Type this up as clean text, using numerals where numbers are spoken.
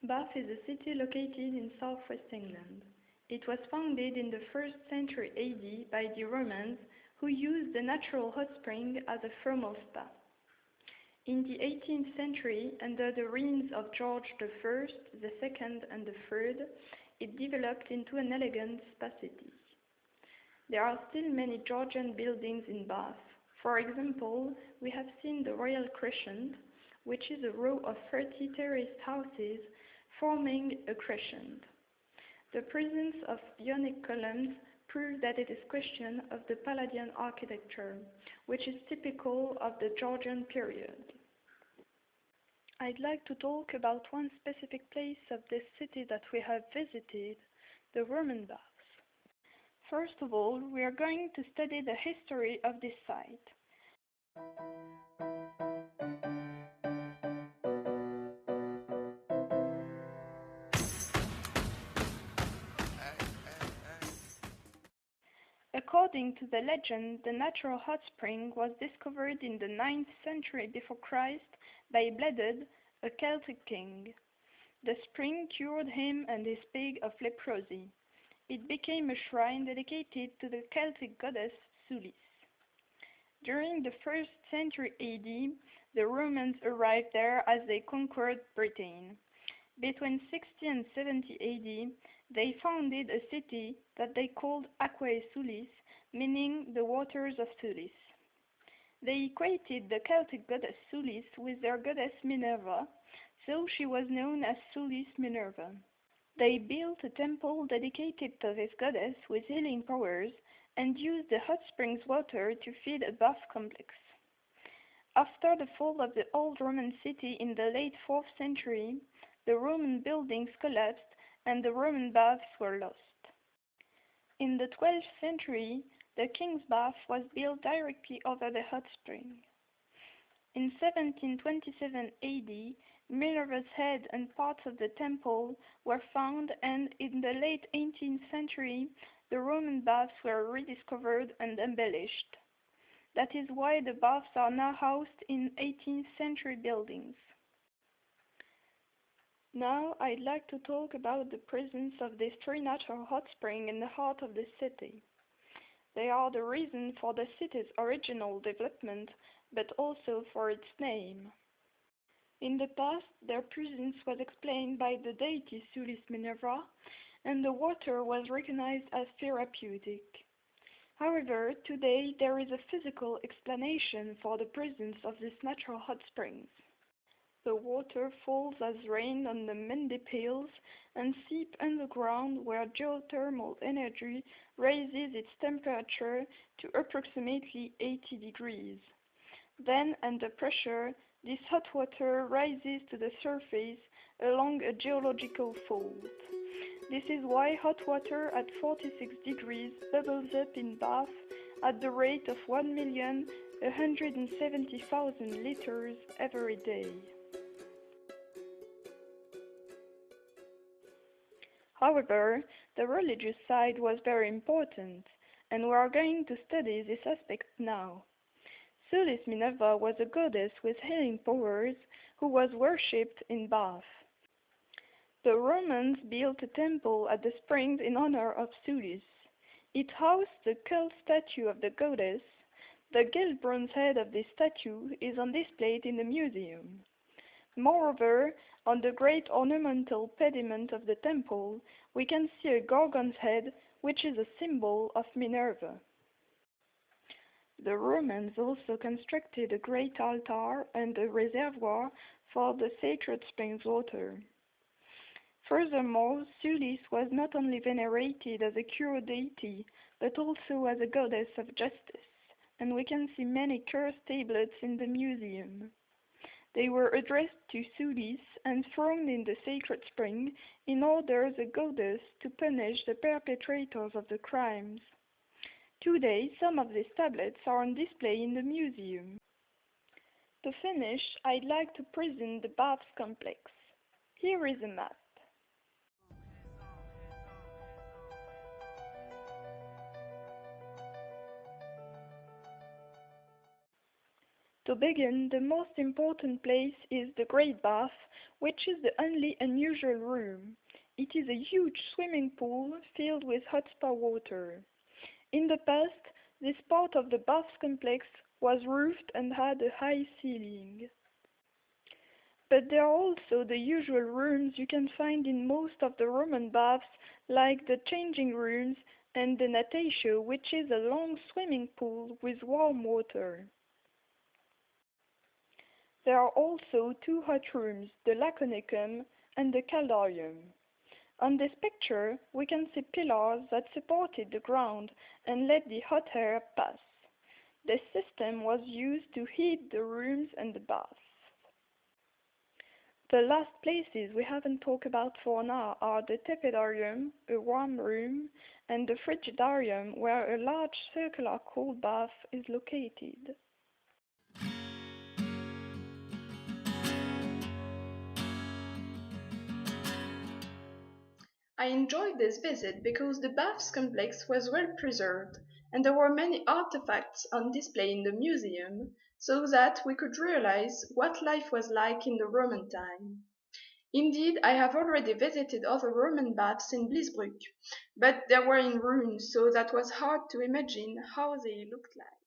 Bath is a city located in southwest England. It was founded in the 1st century AD by the Romans, who used the natural hot spring as a thermal spa. In the 18th century, under the reigns of George I, the II, and the III, it developed into an elegant spa city. There are still many Georgian buildings in Bath. For example, we have seen the Royal Crescent, which is a row of 30 terraced houses forming a crescent. The presence of Ionic columns proves that it is a question of the Palladian architecture, which is typical of the Georgian period. I'd like to talk about one specific place of this city that we have visited, the Roman Baths. First of all, we are going to study the history of this site. According to the legend, the natural hot spring was discovered in the 9th century before Christ by Bledud, a Celtic king. The spring cured him and his pig of leprosy. It became a shrine dedicated to the Celtic goddess Sulis. During the 1st century AD, the Romans arrived there as they conquered Britain. Between 60 and 70 AD, they founded a city that they called Aquae Sulis, meaning the waters of Sulis. They equated the Celtic goddess Sulis with their goddess Minerva, so she was known as Sulis Minerva. They built a temple dedicated to this goddess with healing powers and used the hot springs water to feed a bath complex. After the fall of the old Roman city in the late 4th century, the Roman buildings collapsed and the Roman baths were lost. In the 12th century, the king's bath was built directly over the hot spring. In 1727 AD, Minerva's head and parts of the temple were found, and in the late 18th century, the Roman baths were rediscovered and embellished. That is why the baths are now housed in 18th century buildings. Now I'd like to talk about the presence of these 3 natural hot springs in the heart of the city. They are the reason for the city's original development, but also for its name. In the past, their presence was explained by the deity Sulis Minerva, and the water was recognized as therapeutic. However, today there is a physical explanation for the presence of these natural hot springs. The water falls as rain on the Mendip Hills and seeps underground, where geothermal energy raises its temperature to approximately 80 degrees. Then, under pressure, this hot water rises to the surface along a geological fault. This is why hot water at 46 degrees bubbles up in Bath at the rate of 1,170,000 liters every day. However, the religious side was very important, and we are going to study this aspect now. Sulis Minerva was a goddess with healing powers who was worshipped in Bath. The Romans built a temple at the springs in honor of Sulis. It housed the cult statue of the goddess. The gilt bronze head of this statue is on display in the museum. Moreover, on the great ornamental pediment of the temple, we can see a gorgon's head, which is a symbol of Minerva. The Romans also constructed a great altar and a reservoir for the sacred springs water. Furthermore, Sulis was not only venerated as a cure deity, but also as a goddess of justice, and we can see many curse tablets in the museum. They were addressed to Sulis and thrown in the sacred spring in order the goddess to punish the perpetrators of the crimes. Today, some of these tablets are on display in the museum. To finish, I'd like to present the baths complex. Here is a map. To begin, the most important place is the Great Bath, which is the only unusual room. It is a huge swimming pool filled with hot spa water. In the past, this part of the baths complex was roofed and had a high ceiling. But there are also the usual rooms you can find in most of the Roman baths, like the changing rooms and the natatio, which is a long swimming pool with warm water. There are also two hot rooms, the laconicum and the caldarium. On this picture, we can see pillars that supported the ground and let the hot air pass. This system was used to heat the rooms and the baths. The last places we haven't talked about for now are the tepidarium, a warm room, and the frigidarium, where a large circular cold bath is located. I enjoyed this visit because the baths complex was well preserved and there were many artifacts on display in the museum so that we could realize what life was like in the Roman time. Indeed, I have already visited other Roman baths in Blisbruck, but they were in ruins, so that was hard to imagine how they looked like.